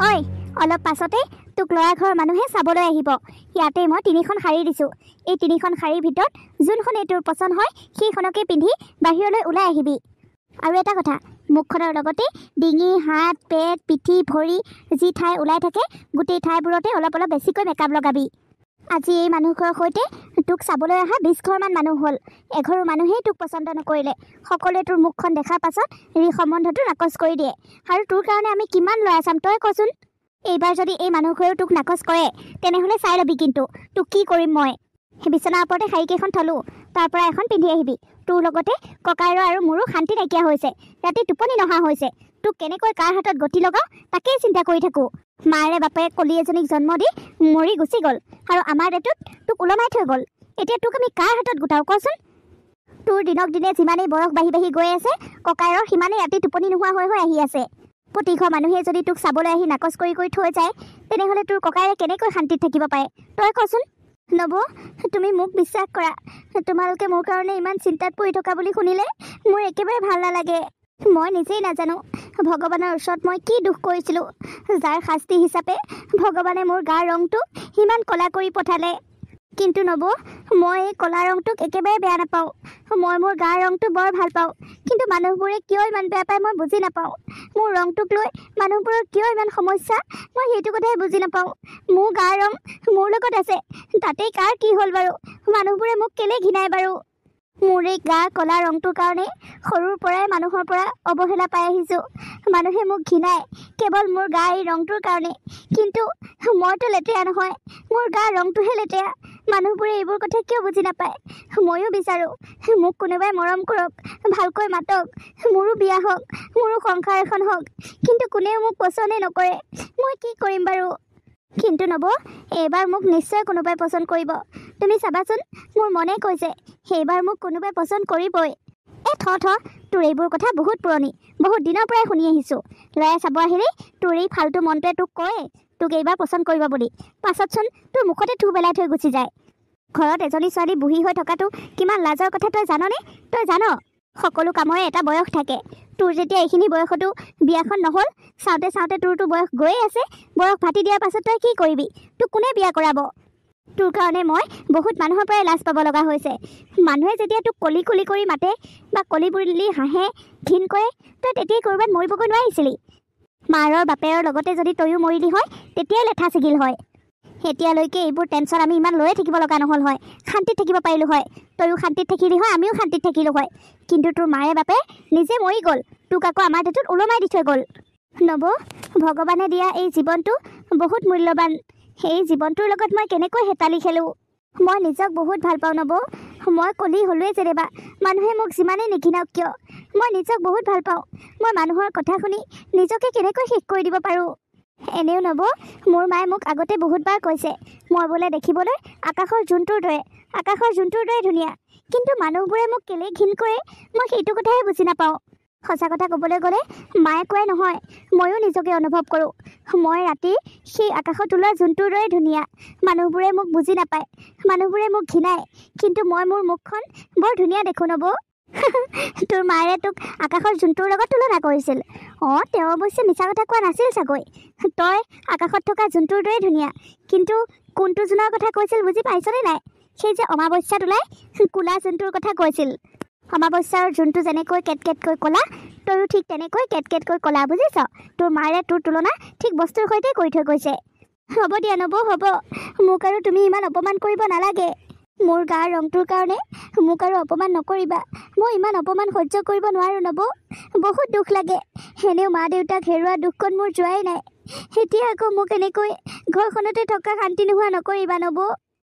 ঐ অলপ পাছতে তোক ল'ৰা ঘৰৰ মানুহে চাবলৈ আহিব। ইয়াতে মই 3খন শাৰী দিছোঁ। এই 3খন শাৰীৰ ভিতৰত যোনখনে তোৰ পচন্দ হয় সেইখনকে পিন্ধি বাহিৰলৈ ওলাই আহিবি। আৰু এটা কথা, মুখখনৰ লগতে ডিঙি, হাত, পেট, পিঠি, ভৰি যি ঠাই ওলাই থাকে গোটেই ঠাইবোৰতে অলপ অলপ বেছিকৈ মেকআপ লগাবি। আজি এই মানুহঘৰৰ সৈতে তোক চাবলৈ অহা 20 ঘৰমান মানুহ হ'ল। এঘৰো মানুহেই তোক পচন্দ নকৰিলে। সকলোৱে তোৰ মুখখন দেখাৰ পাছত সম্বন্ধটো নাকচ কৰি দিয়ে। আৰু তোৰ কাৰণে আমি কিমান ল'ৰা চাম তই কচোন। এইবাৰ যদি এই মানুহঘৰেও তোক নাকচ কৰে তেনেহ'লে চাই ল'বি কিন্তু তোক কি কৰিম মই। বিচনাৰ ওপৰতে শাৰীকেইখন থলোঁ, তাৰ পৰা এখন পিন্ধি আহিবি। তোৰ লগতে ককাইৰ আৰু মোৰো শান্তি নাইকিয়া হৈছে। ৰাতি টোপনি নহা হৈছে। তোক কেনেকৈ কাৰ হাতত গতি লগাওঁ তাকেই চিন্তা কৰি থাকোঁ। মাৰে বাপেৰে কলি এজনীক জন্ম দি মৰি গুচি গ'ল আৰু আমাৰ দেউতাক তোক ওলমাই থৈ গ'ল। এতিয়া তোক আমি কাৰ হাতত গোটাওঁ কচোন। তোৰ দিনক দিনে যিমানেই বয়স বাঢ়ি বাঢ়ি গৈ আছে ককাইৰৰ সিমানেই ৰাতি টোপনি নোহোৱা হৈ হৈ আহি আছে। প্ৰতিঘৰ মানুহে যদি তোক চাবলৈ আহি নাকচ কৰি কৰি থৈ যায় তেনেহ'লে তোৰ ককাইৰে কেনেকৈ শান্তিত থাকিব পাৰে তই কচোন। নব, তুমি মোক বিশ্বাস কৰা। তোমালোকে মোৰ কাৰণে ইমান চিন্তাত পৰি থকা বুলি শুনিলে মোৰ একেবাৰে ভাল নালাগে। মই নিজেই নাজানো ভগৱানৰ ওচৰত মই কি দুখ কৰিছিলোঁ, যাৰ শাস্তি হিচাপে ভগৱানে মোৰ গাৰ ৰংটো ইমান ক'লা কৰি পঠালে। কিন্তু নব, মই এই ক'লা ৰংটোক একেবাৰে বেয়া নাপাওঁ। মই মোৰ গাৰ ৰংটো বৰ ভাল পাওঁ। কিন্তু মানুহবোৰে কিয় ইমান বেয়া পায় মই বুজি নাপাওঁ। মোৰ ৰংটোক লৈ মানুহবোৰৰ কিয় ইমান সমস্যা মই সেইটো কথাই বুজি নাপাওঁ। মোৰ গাৰ ৰং মোৰ লগত আছে, তাতেই কাৰ কি হ'ল বাৰু? মানুহবোৰে মোক কেলে ঘৃণায় বাৰু? মোৰ এই গা ক'লা ৰংটোৰ কাৰণে সৰুৰ পৰাই মানুহৰ পৰা অৱহেলা পাই আহিছোঁ। মানুহে মোক ঘৃণায় কেৱল মোৰ গা এই ৰংটোৰ কাৰণে। কিন্তু মইতো লেতেৰা নহয়, মোৰ গা ৰংটোহে লেতেৰা। মানুহবোৰে এইবোৰ কথা কিয় বুজি নাপায়? ময়ো বিচাৰোঁ মোক কোনোবাই মৰম কৰক, ভালকৈ মাতক, মোৰো বিয়া হওক, মোৰো সংসাৰ এখন হওক। কিন্তু কোনেও মোক পচন্দে নকৰে। মই কি কৰিম বাৰু? কিন্তু নব, এইবাৰ মোক নিশ্চয় কোনোবাই পচন্দ কৰিব। তুমি চাবাচোন, মোৰ মনে কৈছে সেইবাৰ মোক কোনোবাই পচন্দ কৰিবই। তোৰ এইবোৰ কথা বহুত পুৰণি, বহুত দিনৰ পৰাই শুনি আহিছোঁ। ল'ৰাই চাব আহিলেই তোৰ এই ফাল্টু মনটোৱে তোক কয় তোক এইবাৰ পচন্দ কৰিব বুলি। পাছতচোন তোৰ মুখতে থু পেলাই থৈ গুচি যায়। ঘৰত এজনী ছোৱালী বুঢ়ী হৈ থকাটো কিমান লাজৰ কথা তই জাননে? তই জান? সকলো কামৰে এটা বয়স থাকে। তোৰ যেতিয়া এইখিনি বয়সতো বিয়াখন নহ'ল, চাওঁতে চাওঁতে তোৰতো বয়স গৈয়ে আছে। বয়স ভাটি দিয়াৰ পাছত তই কি কৰিবি? তোক কোনে বিয়া কৰাব? তোৰ কাৰণে মই বহুত মানুহৰ পৰাই লাজ পাব লগা হৈছে। মানুহে যেতিয়া তোক কলি কলি কৰি মাতে বা কলি বুলি হাঁহে, ঘিণ কৰে, তই তেতিয়াই ক'ৰবাত মৰিবগৈ নোৱাৰিছিলি? মাৰৰ বাপেৰৰ লগতে যদি তয়ো মৰিলি হয় তেতিয়াই লেঠা ছিগিল হয়। এতিয়ালৈকে এইবোৰ টেনশ্যন আমি ইমান লৈয়ে থাকিব লগা নহ'ল হয়। শান্তিত থাকিব পাৰিলোঁ হয়। তয়ো শান্তিত থাকিলি হয়, আমিও শান্তিত থাকিলোঁ হয়। কিন্তু তোৰ মাৰে বাপে নিজে মৰি গ'ল, তোক আকৌ আমাৰ দেউতাক ওলমাই দি থৈ গ'ল। নব, ভগৱানে দিয়া এই জীৱনটো বহুত মূল্যৱান। সেই জীৱনটোৰ লগত মই কেনেকৈ হেতালি খেলোঁ। মই নিজক বহুত ভাল পাওঁ নব। মই কলি হ'লোৱে যেনিবা, মানুহে মোক যিমানেই নিঘিনাওক কিয় মই নিজক বহুত ভাল পাওঁ। মই মানুহৰ কথা শুনি নিজকে কেনেকৈ শেষ কৰি দিব পাৰোঁ। এনেও নব, মোৰ মায়ে মোক আগতে বহুতবাৰ কৈছে মই বোলে দেখিবলৈ আকাশৰ জোনটোৰ দৰে ধুনীয়া। কিন্তু মানুহবোৰে মোক কেলে ঘিণ কৰে মই সেইটো কথাহে বুজি নাপাওঁ। সঁচা কথা ক'বলৈ গ'লে মায়ে কোৱাই নহয়, ময়ো নিজকে অনুভৱ কৰোঁ মই ৰাতি সেই আকাশত ওলোৱা জোনটোৰ দৰে ধুনীয়া। মানুহবোৰে মোক বুজি নাপায়, মানুহবোৰে মোক ঘৃণায়, কিন্তু মই মোৰ মুখখন বৰ ধুনীয়া দেখোঁ নব। তোৰ মায়ে তোক আকাশৰ জোনটোৰ লগত তুলনা কৰিছিল। তেওঁ অৱশ্যে মিছা কথা কোৱা নাছিল চাগৈ। তই আকাশত থকা জোনটোৰ দৰে ধুনীয়া, কিন্তু কোনটো জোনৰ কথা কৈছিল বুজি পাইছনে নাই? সেই যে অমাৱস্যাত ওলাই ক'লা জোনটোৰ কথা কৈছিল। অমাৱস্যাৰ জোনটো যেনেকৈ কেটকেটকৈ ক'লা, তয়ো ঠিক তেনেকৈ কেটকেটকৈ ক'লা, বুজিছ? তোৰ মাৰে তোৰ তুলনা ঠিক বস্তুৰ সৈতে কৰি থৈ গৈছে। হ'ব দিয়া নব, হ'ব। মোক আৰু তুমি ইমান অপমান কৰিব নালাগে। মোৰ গাৰ ৰংটোৰ কাৰণে মোক আৰু অপমান নকৰিবা। মই ইমান অপমান সহ্য কৰিব নোৱাৰোঁ নব, বহুত দুখ লাগে। এনেও মা দেউতাক হেৰুৱা দুখখন মোৰ যোৱাই নাই। এতিয়া আকৌ মোক এনেকৈ ঘৰখনতে থকা শান্তি নোহোৱা নকৰিবা নব।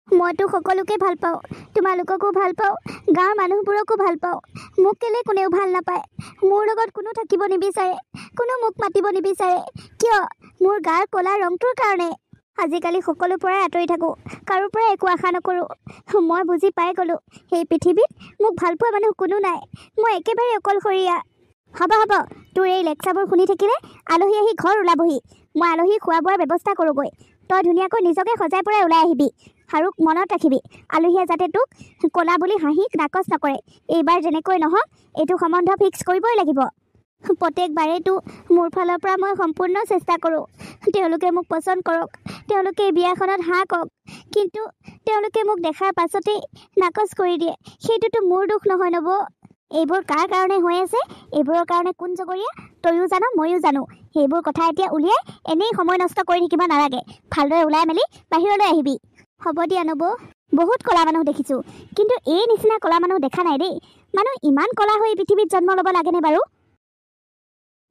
মইতো সকলোকে ভাল পাওঁ, তোমালোককো ভাল পাওঁ, গাঁৱৰ মানুহবোৰকো ভাল পাওঁ। মোক কেলে কোনেও ভাল নাপায়? মোৰ লগত কোনো থাকিব নিবিচাৰে, কোনো মোক মাতিব নিবিচাৰে। কিয়? মোৰ গাৰ ক'লা ৰংটোৰ কাৰণে। আজিকালি সকলোৰ পৰাই আঁতৰি থাকোঁ, কাৰোৰ পৰা একো আশা নকৰোঁ। মই বুজি পাই গ'লোঁ এই পৃথিৱীত মোক ভাল পোৱা মানুহ কোনো নাই। মই একেবাৰে অকলশৰীয়া। হ'ব, তোৰ এই লেকচাৰবোৰ শুনি থাকিলে আলহী আহি ঘৰ ওলাবহি। মই আলহী খোৱা বোৱাৰ ব্যৱস্থা কৰোঁগৈ। তই ধুনীয়াকৈ নিজকে সজাই পৰাই ওলাই আহিবি। আৰু মনত ৰাখিবি, আলহীয়ে যাতে তোক ক'লা বুলি হাঁহি নাকচ নকৰে। এইবাৰ যেনেকৈ নহওক এইটো সম্বন্ধ ফিক্স কৰিবই লাগিব। প্ৰত্যেকবাৰেতো মোৰ ফালৰ পৰা মই সম্পূৰ্ণ চেষ্টা কৰোঁ। তেওঁলোকে মোক পচন্দ কৰক, তেওঁলোকে এই বিয়াখনত হাঁ কওক, কিন্তু তেওঁলোকে মোক দেখাৰ পাছতেই নাকচ কৰি দিয়ে। সেইটোতো মোৰ দুখ নহয় নব। এইবোৰ কাৰ কাৰণে হৈ আছে, এইবোৰৰ কাৰণে কোন জগৰীয়া, তয়ো জানো ময়ো জানো। সেইবোৰ কথা এতিয়া উলিয়াই এনেই সময় নষ্ট কৰি থাকিব নালাগে। ভালদৰে ওলাই মেলি বাহিৰলৈ আহিবি। হ'ব দিয়া নব। বহুত ক'লা মানুহ দেখিছোঁ, কিন্তু এই নিচিনা ক'লা মানুহ দেখা নাই দেই। মানুহ ইমান ক'লা হৈ পৃথিৱীত জন্ম ল'ব লাগেনে বাৰু?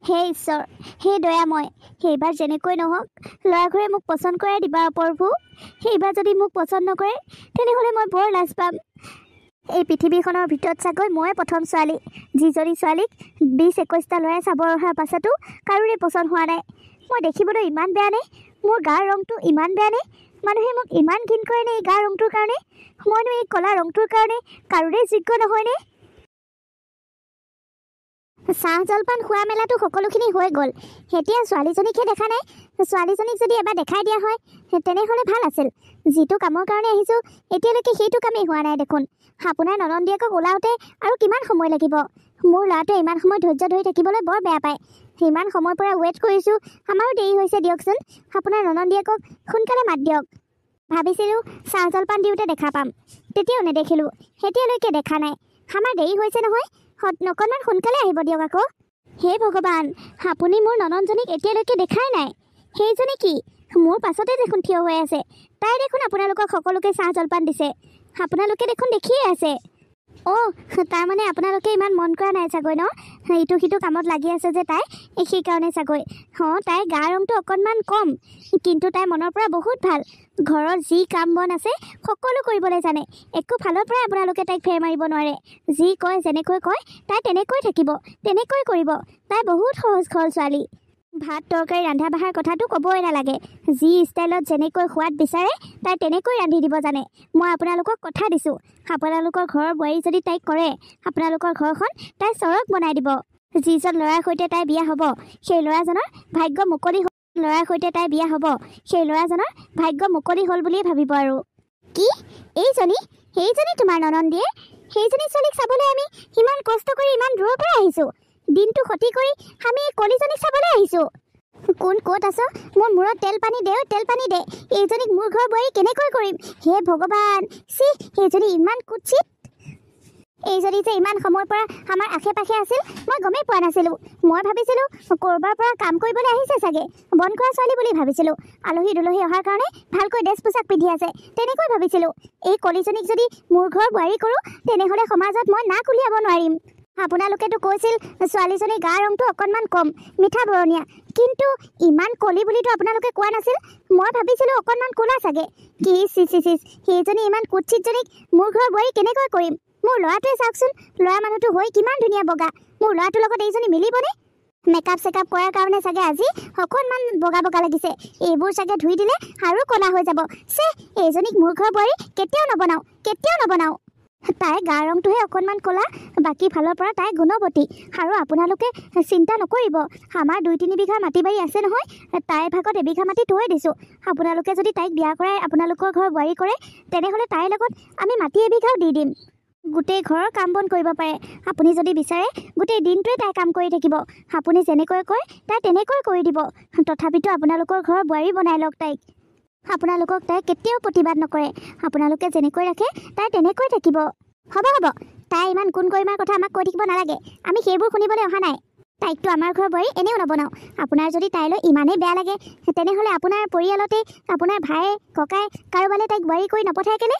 হে ঈশ্বৰ, হে দয়াময়, সেইবাৰ যেনেকৈ নহওক ল'ৰাঘৰে মোক পচন্দ কৰাই দিবা প্ৰভু। সেইবাৰ যদি মোক পচন্দ নকৰে তেনেহ'লে মই বৰ লাজ পাম। এই পৃথিৱীখনৰ ভিতৰত চাগৈ মই প্ৰথম ছোৱালী, যিজনী ছোৱালীক 20-21টা ল'ৰাই চাব অহাৰ পাছতো কাৰোৰে পচন্দ হোৱা নাই। মই দেখিবলৈ ইমান বেয়া নে? মোৰ গাৰ ৰংটো ইমান বেয়া নে? মানুহে মোক ইমান ঘিণ কৰেনে এই গাৰ ৰংটোৰ কাৰণে? মইনো এই ক'লা ৰংটোৰ কাৰণে কাৰোৰে যোগ্য নহয়নে? চাহ জলপান খোৱা মেলাটো সকলোখিনি হৈ গ'ল। এতিয়া ছোৱালীজনীকহে দেখা নাই। ছোৱালীজনীক যদি এবাৰ দেখাই দিয়া হয় তেনেহ'লে ভাল আছিল। যিটো কামৰ কাৰণে আহিছোঁ এতিয়ালৈকে সেইটো কামেই হোৱা নাই দেখোন। আপোনাৰ ননন্দীয়েকক ওলাওঁতে আৰু কিমান সময় লাগিব? মোৰ ল'ৰাটোৱে ইমান সময় ধৈৰ্য ধৰি থাকিবলৈ বৰ বেয়া পায়। সিমান সময়ৰ পৰা ৱেইট কৰিছোঁ, আমাৰো দেৰি হৈছে দিয়কচোন। আপোনাৰ ননন্দীয়েকক সোনকালে মাত দিয়ক। ভাবিছিলোঁ চাহ জলপান দিওঁতে দেখা পাম, তেতিয়াও নেদেখিলোঁ। এতিয়ালৈকে দেখা নাই। আমাৰ দেৰি হৈছে নহয়, অকণমান সোনকালে আহিব দিয়ক আকৌ। হে ভগৱান, আপুনি মোৰ ননন্দজনীক এতিয়ালৈকে দেখাই নাই। সেইজনী কি মোৰ পাছতে দেখোন থিয় হৈ আছে। তাই দেখোন আপোনালোকক সকলোকে চাহ জলপান দিছে। আপোনালোকে দেখোন দেখিয়ে আছে। অঁ, তাৰমানে আপোনালোকে ইমান মন কৰা নাই চাগৈ ন? ইটো সিটো কামত লাগি আছে যে তাই, সেইকাৰণে চাগৈ। অঁ, তাইৰ গা ৰংটো অকণমান কম, কিন্তু তাই মনৰ পৰা বহুত ভাল। ঘৰৰ যি কাম বন আছে সকলো কৰিবলৈ জানে। একো ফালৰ পৰাই আপোনালোকে তাইক ফেৰ মাৰিব নোৱাৰে। যি কয় যেনেকৈ কয় তাই তেনেকৈ থাকিব, তেনেকৈ কৰিব। তাই বহুত সহজ সৰল ছোৱালী। ভাত তৰকাৰী ৰন্ধা বঢ়াৰ কথাটো ক'বই নালাগে। যি ষ্টাইলত যেনেকৈ সোৱাদ বিচাৰে তাই তেনেকৈ ৰান্ধি দিব জানে। মই আপোনালোকক কথা দিছোঁ, আপোনালোকৰ ঘৰৰ বোৱাৰী যদি তাইক কৰে আপোনালোকৰ ঘৰখন তাই চৰক বনাই দিব। যিজন ল'ৰাৰ সৈতে তাই বিয়া হ'ব সেই ল'ৰাজনৰ ভাগ্য মুকলি হ'ল। ল'ৰাৰ সৈতে তাই বিয়া হ'ব সেই ল'ৰাজনৰ ভাগ্য মুকলি হ'ল বুলিয়ে ভাবিব আৰু। কি সেইজনী তোমাৰ ননন্দীয়ে? সেইজনী ছোৱালীক চাবলৈ আমি ইমান কষ্ট কৰি ইমান দূৰৰ পৰা আহিছোঁ। দিনটো ক্ষতি কৰি আমি এই কলিজনীক চাবলৈ আহিছোঁ। কোন ক'ত আছ? মোৰ মূৰত তেল পানী দে, তেল পানী দে। এইজনীক মোৰ ঘৰ বোৱাৰী কেনেকৈ কৰিম? হে ভগৱান, এইজনী ইমান কুৎসিত। এইজনী যে ইমান সময়ৰ পৰা আমাৰ আশে পাশে আছিল মই গমেই পোৱা নাছিলোঁ। মই ভাবিছিলোঁ ক'ৰবাৰ পৰা কাম কৰিবলৈ আহিছে চাগে, বন কৰা ছোৱালী বুলি ভাবিছিলোঁ। আলহী দুলহী অহাৰ কাৰণে ভালকৈ ড্ৰেছ পোছাক পিন্ধি আছে তেনেকৈ ভাবিছিলোঁ। এই কলিজনীক যদি মোৰ ঘৰ বোৱাৰী কৰোঁ তেনেহ'লে সমাজত মই নাক উলিয়াব নোৱাৰিম। আপোনালোকেতো কৈছিল ছোৱালীজনীৰ গা ৰংটো অকণমান কম, মিঠা বৰণীয়া, কিন্তু ইমান কলি বুলিতো আপোনালোকে কোৱা নাছিল। মই ভাবিছিলোঁ অকণমান ক'লা চাগে। কি সেইজনী ইমান কুৎসিতজনীক মোৰ ঘৰ বোৱাৰী কেনেকৈ কৰিম? মোৰ ল'ৰাটোৱে চাওকচোন, ল'ৰা মানুহটো হৈ কিমান ধুনীয়া বগা। মোৰ ল'ৰাটোৰ লগত এইজনী মিলিবনে? মেকআপ চেকআপ কৰাৰ কাৰণে চাগে আজি অকণমান বগা বগা লাগিছে। এইবোৰ চাগে ধুই দিলে আৰু ক'লা হৈ যাব। এইজনীক মোৰ ঘৰ বোৱাৰী কেতিয়াও নবনাওঁ। তাইৰ গা ৰংটোহে অকণমান ক'লা, বাকী ফালৰ পৰা তাই গুণৱতী। আৰু আপোনালোকে চিন্তা নকৰিব, আমাৰ 2-3 বিঘা মাটি বাৰী আছে নহয়, তাইৰ ভাগত এবিঘা মাটি থৈ দিছোঁ। আপোনালোকে যদি তাইক বিয়া কৰাই আপোনালোকৰ ঘৰ বোৱাৰী কৰে তেনেহ'লে তাইৰ লগত আমি মাটি এবিঘাও দি দিম। গোটেই ঘৰৰ কাম বন কৰিব পাৰে। আপুনি যদি বিচাৰে গোটেই দিনটোৱে তাই কাম কৰি থাকিব। আপুনি যেনেকৈ কয় তাই তেনেকৈ কৰি দিব। তথাপিতো আপোনালোকৰ ঘৰৰ বোৱাৰী বনাই লওক তাইক। আপোনালোকক তাই কেতিয়াও প্ৰতিবাদ নকৰে। আপোনালোকে যেনেকৈ ৰাখে তাই তেনেকৈ থাকিব। হ'ব, তাই ইমান গুণ গৰিমাৰ কথা আমাক কৈ থাকিব নালাগে। আমি সেইবোৰ শুনিবলৈ অহা নাই। তাইকতো আমাৰ ঘৰ বোৱাৰী এনেও নবনাওঁ। আপোনাৰ যদি তাইলৈ ইমানেই বেয়া লাগে তেনেহ'লে আপোনাৰ পৰিয়ালতে আপোনাৰ ভাই ককাই কাৰোবালৈ তাইক বোৱাৰী কৰি নপঠায় কেলে?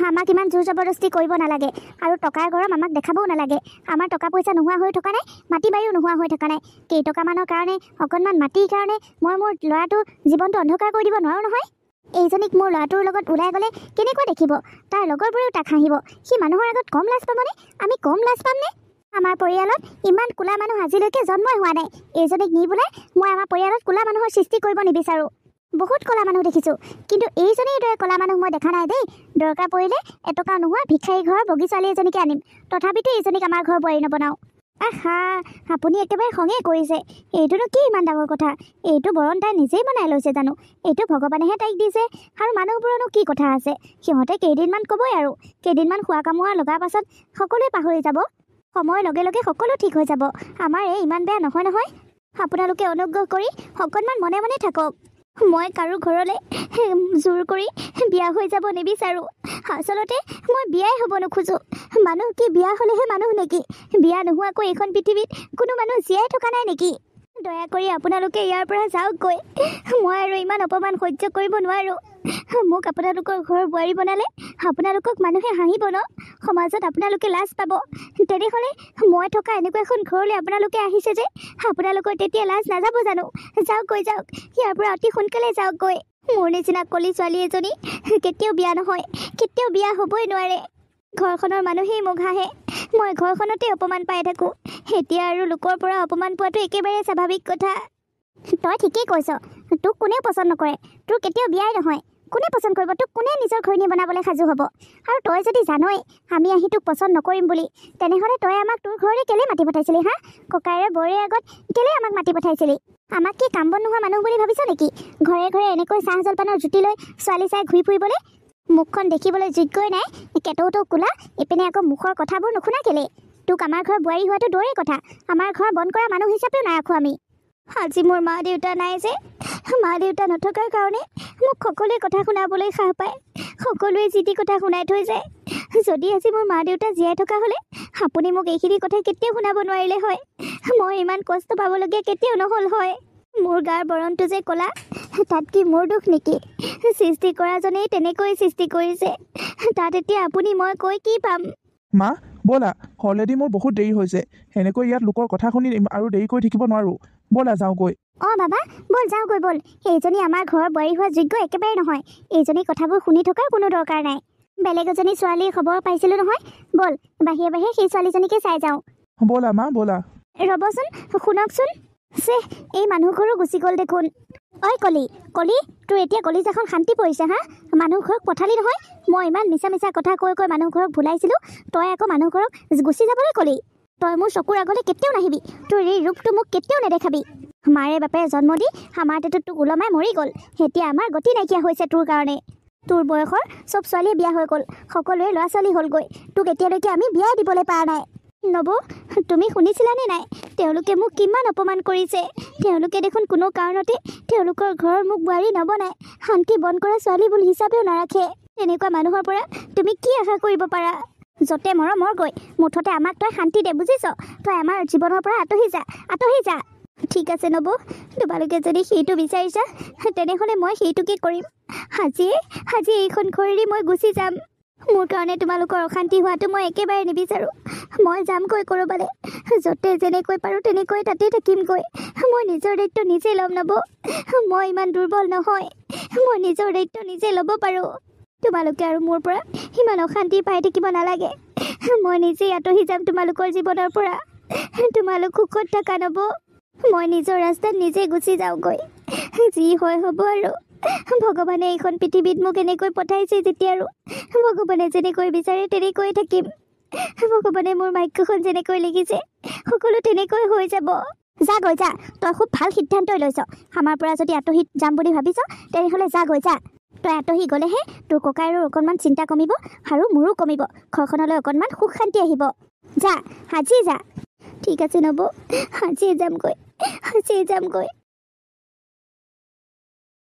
আমাক ইমান জোৰ জবৰদস্তি কৰিব নালাগে আৰু টকাৰ গৰম আমাক দেখাবও নালাগে। আমাৰ টকা পইচা নোহোৱা হৈ থকা নাই, মাটি বাৰীও নোহোৱা হৈ থকা নাই। কেইটকামানৰ কাৰণে অকণমান মাটিৰ কাৰণে মই মোৰ ল'ৰাটোৰ জীৱনটো অন্ধকাৰ কৰি দিব নোৱাৰোঁ নহয়। এইজনীক মোৰ ল'ৰাটোৰ লগত ওলাই গ'লে কেনেকৈ দেখিব? তাৰ লগৰবোৰেও তাক হাঁহিব। সি মানুহৰ আগত কম লাজ পাবনে? আমি কম লাজ পামনে? আমাৰ পৰিয়ালত ইমান ক'লা মানুহ আজিলৈকে জন্মই হোৱা নাই। এইজনীক নি বোলে মই আমাৰ পৰিয়ালত ক'লা মানুহৰ সৃষ্টি কৰিব নিবিচাৰোঁ। বহুত ক'লা মানুহ দেখিছোঁ, কিন্তু এইজনীৰ দৰে ক'লা মানুহ মই দেখা নাই দেই। দৰকাৰ পৰিলে এটকা নোহোৱা ভিক্ষাৰী ঘৰৰ বগী ছোৱালী এজনীকে আনিম, তথাপিতো এইজনীক আমাৰ ঘৰ বোৱাৰী নবনাওঁ। আপুনি একেবাৰে খঙেই কৰিছে। এইটোনো কি ইমান ডাঙৰ কথা? এইটো বৰণ তাই নিজেই বনাই লৈছে জানো? এইটো ভগৱানেহে তাইক দিছে আৰু মানুহবোৰনো কি কথা আছে? সিহঁতে কেইদিনমান ক'বই আৰু কেইদিনমান খোৱা কামোৰা লগাৰ পাছত সকলোৱে পাহৰি যাব। সময়ৰ লগে লগে সকলো ঠিক হৈ যাব। আমাৰ এই ইমান বেয়া নহয়। আপোনালোকে অনুগ্ৰহ কৰি অকণমান মনে মনে থাকক। মই কাৰো ঘৰলৈ জোৰ কৰি বিয়া হৈ যাব নিবিচাৰোঁ। আচলতে মই বিয়াই হ'ব নোখোজোঁ। মানুহ কি বিয়া হ'লেহে মানুহ নেকি? বিয়া নোহোৱাকৈ এইখন পৃথিৱীত কোনো মানুহ জীয়াই থকা নাই নেকি? দয়া কৰি আপোনালোকে ইয়াৰ পৰা যাওকগৈ। মই আৰু ইমান অপমান সহ্য কৰিব নোৱাৰোঁ। মোক আপোনালোকৰ ঘৰৰ বোৱাৰী বনালে আপোনালোকক মানুহে হাঁহিব ন? সমাজত আপোনালোকে লাজ পাব। তেনেহ'লে মই থকা এনেকুৱা এখন ঘৰলৈ আপোনালোকে আহিছে যে আপোনালোকৰ তেতিয়া লাজ নাযাব জানো? যাওকগৈ যাওক, ইয়াৰ পৰা অতি সোনকালে যাওকগৈ। মোৰ নিচিনা কলি ছোৱালী এজনী কেতিয়াও বিয়া নহয়, কেতিয়াও বিয়া হ'বই নোৱাৰে। ঘৰখনৰ মানুহেই মোক হাঁহে, মই ঘৰখনতে অপমান পাই থাকোঁ। এতিয়া আৰু লোকৰ পৰা অপমান পোৱাটো একেবাৰে স্বাভাৱিক কথা। তই ঠিকেই কৈছ, তোক কোনেও পচন্দ নকৰে, তোৰ কেতিয়াও বিয়াই নহয়। কোনে পচন্দ কৰিব? তোক কোনে নিজৰ ঘৈণী বনাবলৈ সাজু হ'ব? আৰু তই যদি জানই আমি আহি তোক পচন্দ নকৰিম বুলি, তেনেহ'লে তই আমাক তোৰ ঘৰলৈ কেলৈ মাতি পঠাইছিলি হা? ককাইৰে বৰে আগত কেলৈ আমাক মাতি পঠাইছিলি? আমাক কি কাম বন নোহোৱা মানুহ বুলি ভাবিছ নেকি? ঘৰে ঘৰে এনেকৈ চাহ জলপানৰ জুতি লৈ ছোৱালী চাই ঘূৰি ফুৰিবলৈ? মুখখন দেখিবলৈ যোগ্যই নাই, কেটৌটো কোলা, ইপিনে আকৌ মুখৰ কথাবোৰ নুশুনা কেলে? তোক আমাৰ ঘৰৰ বোৱাৰী হোৱাটো দূৰৰে কথা, আমাৰ ঘৰ বন্ধ কৰা মানুহ হিচাপেও নাৰাখোঁ আমি। আজি মোৰ মা দেউতা নাই যে, মা দেউতা নথকাৰ কাৰণে মোক সকলোৱে কথা শুনাবলৈ সাহ পায়, সকলোৱে যি টি কথা শুনাই থৈ যায়। যদি আজি মোৰ মা দেউতা জীয়াই থকা হ'লে আপুনি মোক এইখিনি কথা কেতিয়াও শুনাব নোৱাৰিলে হয়। মই ইমান কষ্ট পাবলগীয়া কেতিয়াও নহ'ল হয়। মোৰ গাৰ বৰণটো যে ক'লা, তাত কি মোৰ দুখ নেকি? সৃষ্টি কৰাজনেই তেনেকৈ সৃষ্টি কৰিছে, তাত এতিয়া আপুনি মই কৈ কি পাম? মা ব'লা, অলৰেডি মোৰ বহুত দেৰি হৈছে। এনেকৈ ইয়াত লোকৰ কথা শুনি আৰু দেৰি কৰি থাকিব নোৱাৰোঁ। ব'লা যাওঁগৈ। অঁ বাবা, ব'ল যাওঁগৈ ব'ল। এইজনী আমাৰ ঘৰৰ বোৱাৰী হোৱা যোগ্য একেবাৰে নহয়। এইজনী কথাবোৰ শুনি থকাৰ কোনো দৰকাৰ নাই। বেলেগ এজনী ছোৱালীৰ খবৰ পাইছিলোঁ নহয়, ব'ল বাহিৰে বাহিৰে সেই ছোৱালীজনীকে চাই যাওঁ। ব'লা মা ব'লা। ৰ'বচোন, শুনকচোন, এই মানুহ ঘৰো গুচি গ'ল দেখোন। ঐ কলি, কলি, তোৰ এতিয়া কলিজাখন শান্তি পৰিছে হা? মানুহ ঘৰক পঠালি নহয়। মই ইমান মিছা মিছা কথা কৈ কৈ মানুহ ঘৰক ভুলাইছিলোঁ, তই আকৌ মানুহ ঘৰক গুচি যাবলৈ কলি। তই মোৰ চকুৰ আগলৈ কেতিয়াও নাহিবি, তোৰ এই ৰূপটো মোক কেতিয়াও নেদেখাবি। মাৰে বাপেৰে জন্ম দি আমাৰ তেটোত তোক ওলমাই মৰি গ'ল, এতিয়া আমাৰ গতি নাইকিয়া হৈছে তোৰ কাৰণে। তোৰ বয়সৰ চব ছোৱালীয়ে বিয়া হৈ গ'ল, সকলোৰে ল'ৰা ছোৱালী হ'লগৈ, তোক এতিয়ালৈকে আমি বিয়াই দিবলৈ পৰা নাই। নবৌ, তুমি শুনিছিলানে নাই? তেওঁলোকে মোক কিমান অপমান কৰিছে। তেওঁলোকে দেখোন কোনো কাৰণতে তেওঁলোকৰ ঘৰৰ মোক বোৱাৰী নবনায়, আনকি বন কৰা ছোৱালী বুলি হিচাপেও নাৰাখে। এনেকুৱা মানুহৰ পৰা তুমি কি আশা কৰিব পাৰা? য'তে মৰ গৈ, মুঠতে আমাক তই শান্তি দে, বুজিছ? তই আমাৰ জীৱনৰ পৰা আঁতৰি যা, আঁতৰি যা। ঠিক আছে নবৌ, তোমালোকে যদি সেইটো বিচাৰিছা তেনেহ'লে মই সেইটোকে কৰিম। আজি এইখন ঘৰ এৰি মই গুচি যাম। মোৰ কাৰণে তোমালোকৰ অশান্তি হোৱাটো মই একেবাৰে নিবিচাৰোঁ। মই যামগৈ ক'ৰবালৈ, য'তে যেনেকৈ পাৰোঁ তেনেকৈ তাতে থাকিমগৈ। মই নিজৰ দায়িত্ব নিজে ল'ম নবৌ, মই ইমান দুৰ্বল নহয়, মই নিজৰ দায়িত্ব নিজে ল'ব পাৰোঁ। তোমালোকে আৰু মোৰ পৰা ইমান অশান্তি পাই থাকিব নালাগে। মই নিজেই আঁতৰি যাম তোমালোকৰ জীৱনৰ পৰা। তোমালোক সুখত থাকা নবৌ, মই নিজৰ ৰাস্তাত নিজে গুচি যাওঁগৈ। যি হয় হ'ব আৰু। ভগৱানে এইখন পৃথিৱীত মোক এনেকৈ পঠাইছে যেতিয়া আৰু ভগৱানে যেনেকৈ বিচাৰে তেনেকৈ থাকিম। ভগৱানে মোৰ ভাগ্যখন যেনেকৈ লিখিছে সকলো তেনেকৈ হৈ যাব। যা গৈ যা, তই খুব ভাল সিদ্ধান্তই লৈছ। আমাৰ পৰা যদি আঁতৰি যাম বুলি ভাবিছ তেনেহ'লে যা গৈ যা। তই আঁতৰি গ'লেহে তোৰ ককাইৰো অকণমান চিন্তা কমিব আৰু মোৰো কমিব, ঘৰখনলৈ অকণমান সুখ শান্তি আহিব। যা, আজি যা। ঠিক আছে নবৌ, আজিয়ে যামগৈ।